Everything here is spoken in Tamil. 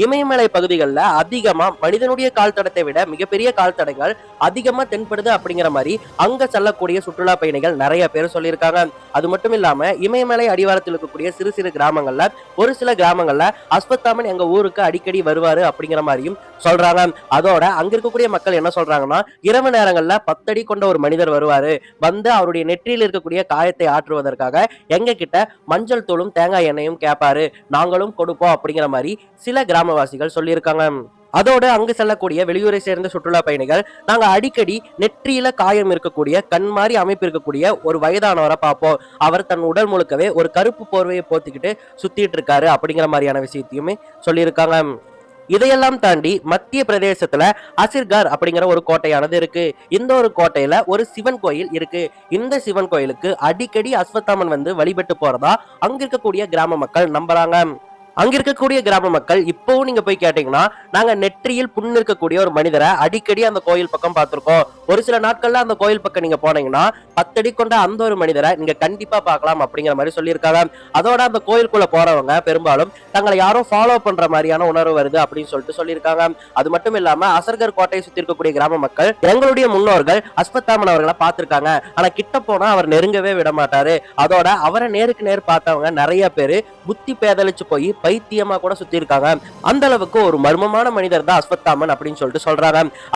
இமயமலை பகுதிகளில் அதிகமா மனிதனுடைய கால் தடத்தை விட மிகப்பெரிய கால் தடங்கள் அதிகமா தென்படுது அப்படிங்கிற மாதிரி அங்க செல்லக்கூடிய சுற்றுலா பயணிகள் நிறைய பேர் சொல்லியிருக்காங்க. அது மட்டும் இல்லாம இமயமலை அடிவாரத்தில் இருக்கக்கூடிய சிறு சிறு கிராமங்கள்ல ஒரு சில கிராமங்கள்ல அஸ்வத்தாமன் எங்க ஊருக்கு அடிக்கடி வருவாரு அப்படிங்கிற மாதிரியும் சொல்றாங்க. அதோட அங்க இருக்கக்கூடிய மக்கள் என்ன சொல்றாங்கன்னா, இரவு நேரங்கள்ல 10 அடி கொண்ட ஒரு மனிதர் வருவாரு, வந்து அவருடைய நெற்றியில் இருக்கக்கூடிய காயத்தை ஆற்றுவதற்காக எங்க கிட்ட மஞ்சள் தூளும் தேங்காய் எண்ணெயும் கேட்பாரு, நாங்களும் கொடுப்போம் அப்படிங்கிற மாதிரி சில கிராமவாசிகள் சொல்லியிருக்காங்க. அதோடு அங்கு செல்லக்கூடிய வெளியூரை சேர்ந்த சுற்றுலா பயணிகள் நாங்க அடிக்கடி நெற்றியில காயம் இருக்கக்கூடிய கண் மாதிரி அமைப்பு இருக்கக்கூடிய ஒரு வயதானவரை பார்ப்போம், அவர் தன் உடல் முழுக்கவே ஒரு கருப்பு போர்வையை போத்திக்கிட்டு சுத்திட்டு இருக்காரு அப்படிங்கிற மாதிரியான விஷயத்தையுமே சொல்லியிருக்காங்க. இதையெல்லாம் தாண்டி மத்திய பிரதேசத்துல அசிர்கார் அப்படிங்கிற ஒரு கோட்டையானது இருக்கு. இந்த ஒரு கோட்டையில ஒரு சிவன் கோயில் இருக்கு. இந்த சிவன் கோயிலுக்கு அடிக்கடி அஸ்வத்தாமன் வந்து வழிபட்டு போறதா அங்க இருக்கக்கூடிய கிராம மக்கள் நம்புறாங்க. அங்க இருக்கக்கூடிய கிராம மக்கள் இப்பவும் நீங்க போய் கேட்டீங்கன்னா, நாங்க நெற்றியில் புண் இருக்கக்கூடிய ஒரு மனிதரை அடிக்கடி அந்த கோயில் பக்கம் பார்த்திருக்கோம், ஒரு சில நாட்கள்ல அந்த கோயில் பக்கம் நீங்க போனீங்கன்னா 10 அடி கொண்ட அந்த ஒரு மனிதரை நீங்க கண்டிப்பா பார்க்கலாம் அப்படிங்கிற மாதிரி சொல்லியிருக்காங்க. அதோட அந்த கோயிலுக்குள்ள போறவங்க பெரும்பாலும் தங்களை யாரோ ஃபாலோ பண்ற மாதிரியான உணர்வு வருது அப்படின்னு சொல்லியிருக்காங்க. அது மட்டும் இல்லாம அசர்கர் கோட்டையை சுத்தி இருக்கக்கூடிய கிராம மக்கள் எங்களுடைய முன்னோர்கள் அஸ்வத்தாமன் அவர்களை பார்த்திருக்காங்க, ஆனா கிட்ட போனா அவர் நெருங்கவே விட மாட்டாரு, அதோட அவரை நேருக்கு நேர் பார்த்தவங்க நிறைய பேரு புத்தி பேதலிச்சு போய் பைத்தியமா கூட சுத்தி இருக்காங்க, அந்த அளவுக்கு ஒரு மர்மமான மனிதர் தான் அஸ்வத்தாமன் அப்படின்னு சொல்றாங்க.